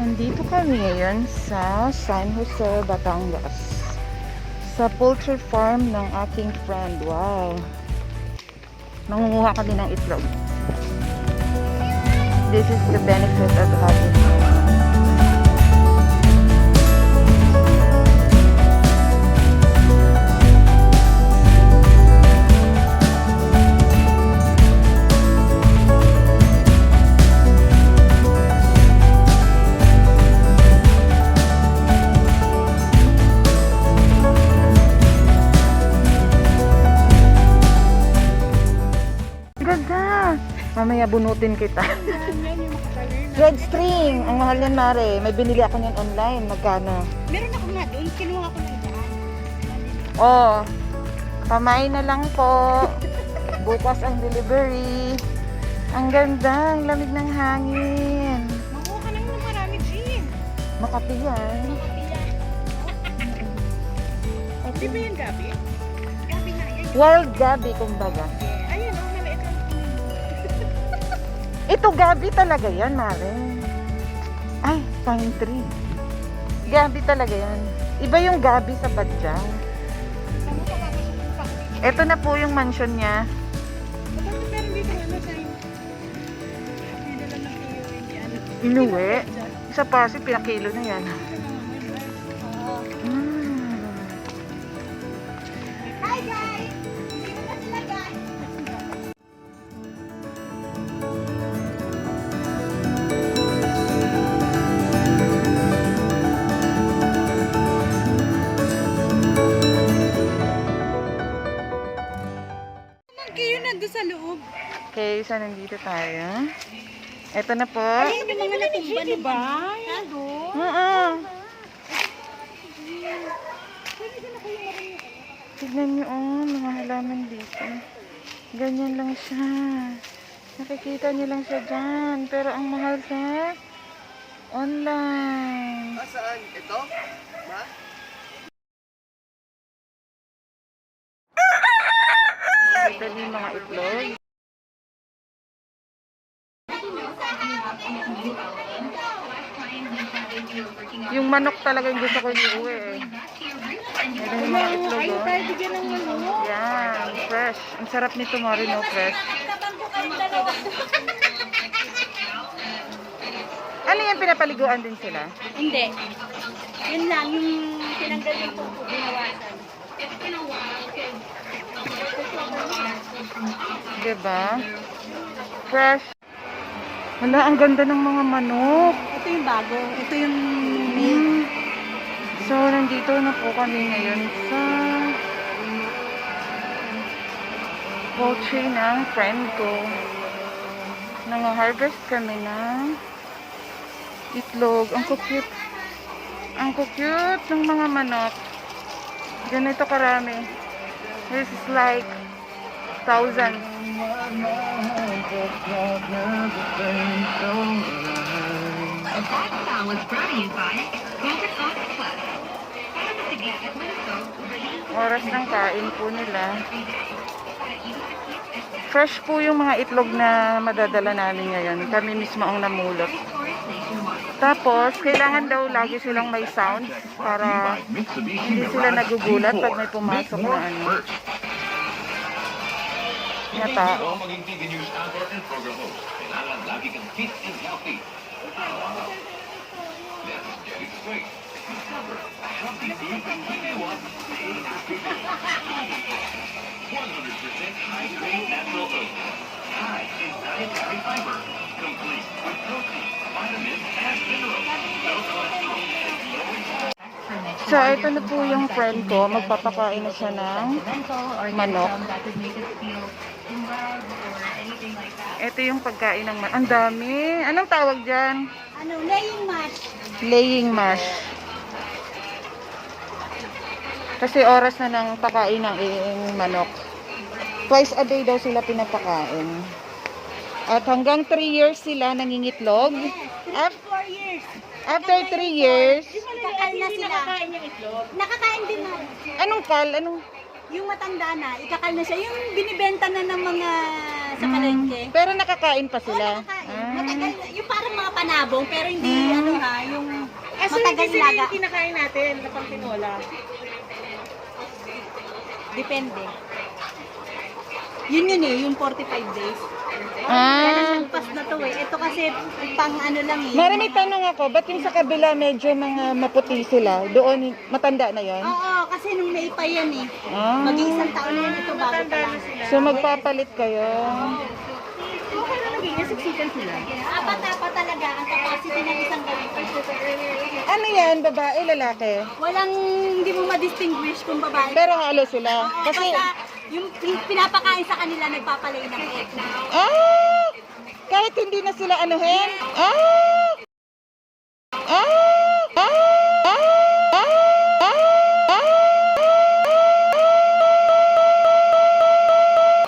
Andito kami ngayon sa San Jose, Batangas. Sa poultry farm ng aking friend. Wow! Nangunguha kami ng itlog. This is the benefit of having mamaya bunutin kita. Red string. Ang mahal yan, Mare. May binili ako niyan online. Magkano? Meron ako nga doon. Kinuha ko lang dyan. Oh. Kamay na lang po. Bukas ang delivery. Ang ganda. Ang lamig ng hangin. Makuha ka lang ng marami, Jean. Makati yan. Di ba yan gabi? Gabi nga yan. Wild gabi, kumbaga. Ayun, oh, maliit lang. Ito gabi talaga yan, Mare. Ay, pine tree. Gabi talaga yan. Iba yung gabi sa badyang. Saan mo papapasok pa? Ito na po yung mansion niya. Bakit meron dito ano sa inyo? Hindi lang ng tiyo, hindi ano. Inuwi. Sa Pasig, pinakilo na yan. Hi guys! Dito na sila guys! Kayo nandun sa loob. Okay, so nandito tayo. Ito na po. Ayun yung mga natumba ni ba? Nandun? Oo. Tignan nyo, oh, mga halaman dito. Ganyan lang siya. Nakikita nyo lang siya dyan. Pero ang mahal sa online. Saan? Ito? Ma? Ito yung mga itlog. Yung manok talaga yung gusto ko iuwi eh. Ito yung mga itlog, Ayun oh. tayo bigyan ng manok. Yan, fresh. Ang sarap nito, Mari, no? Fresh. Tabango kayong dalawa. Ano yan, pinapaliguan din sila? Hindi. Yun lang, yung tinanggal yung tubo, binawasan. Diba? Fresh. Wala, ang ganda ng mga manok. Ito yung bago. Ito yung Mm. So, nandito na po kami ngayon sa poultry ng friend ko. Nang-harvest kami ng itlog. Ang cute. Ang cute ng mga manok. Ganito karami. This is like thousands. Oras ng kain po nila. Fresh po yung mga itlog na madadala namin ngayon. Kami mismo ang namulot. Tapos, kailangan daw lagi silang may sound para hindi sila nagugulat pag may pumasok na ano. Na tao. Maging TV News anchor and program host. Kailangan lagi kang fit and healthy. Let's get it straight. Discover a healthy food that you want to stay happy. 100% high-grade natural oats. High in dietary fiber. Complete with protein, vitamins, and minerals. No cholesterol. So, ito na po yung friend ko. Magpapakain na siya ng manok. Ito yung pagkain ng manok. Ang dami. Anong tawag dyan? ano, laying mash. Laying mash. Kasi oras na ng pakain ng manok. Twice a day daw sila pinapakain. At hanggang 3 years sila nangingitlog. 4 years. After 3 years, Kakal na sila. Nakakain yung itlog? Nakakain din na. anong kal? Anong? Yung matanda na, ikakal na siya. Yung binibenta na ng mga sa palengke. Pero nakakain pa sila. Matagal na. Yung parang mga panabong, pero hindi ano ha, yung So, hindi matagal sila laga. yung kinakain natin na pang tinola. Depende. Yun eh, yung 45 days. Ah. Pas na to eh. Ito kasi pang ano lang eh. Mari, may tanong ako, ba't yung sa kabila medyo mga maputi sila? Doon, matanda na yon? Oo, kasi nung May pa yan eh. Ah. Mag-iisang taon na yan ito bago pa lang. So magpapalit kayo? Okay na naging siksikan sila. Apat-apat talaga ang capacity ng isang ganito. Ano yan, babae, lalaki? Walang, hindi mo ma-distinguish kung babae. Pero halo sila. Oo, Kasi, basta yung pinapakain sa kanila nagpapalay ng egg. ah! Kahit hindi na sila anuhin? Ah! Ah! Ah! Ah! Ah!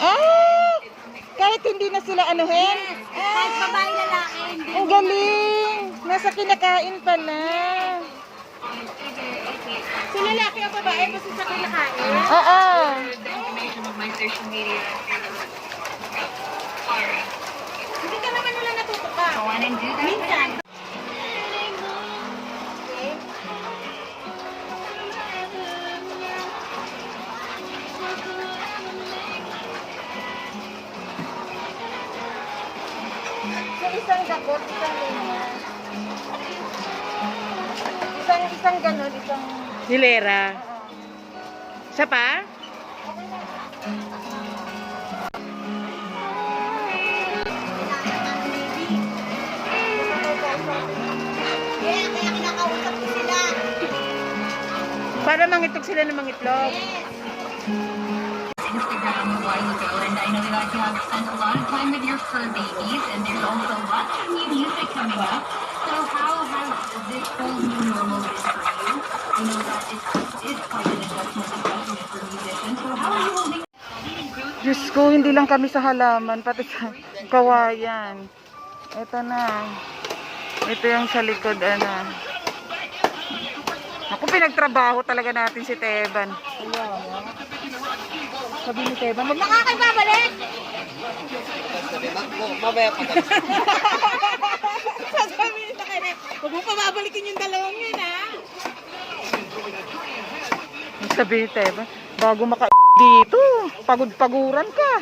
Ah! Kahit hindi na sila anuhin? Kahit babae lalaki, hindi. Ang galing! Nasa kinakain pala. So, lalaki o babae, basta sa kinakain. Oo. Hindi ka naman nila natutuka. Minsan. So, isang dakot, isang linya. Isang ganun, isang... Hilera. Isa pa? Kaya kinakausap ko sila. Para mangitlog sila ng mangitlog. Instagram a while ago, and I know that you have spent a lot of time with your fur babies, and there's also lots of new music coming up. So how has this whole new normal been for you? I know that it's quite an adjustment, especially for musicians. So how are you holding? Diyos ko, hindi lang kami sa halaman, pati sa kawayan. Ito na. Ito yung sa likod, ano. Ako, pinagtrabaho talaga natin si Teban. Sabi ni Teban, wag na nga kayo babalik! Sabi, mamaya pa kami. Sasabi nito kay Rep, huwag mo pa babalikin yung dalawang yun, ha? Sabi ni Teban, bago maka dito, pagod-paguran ka.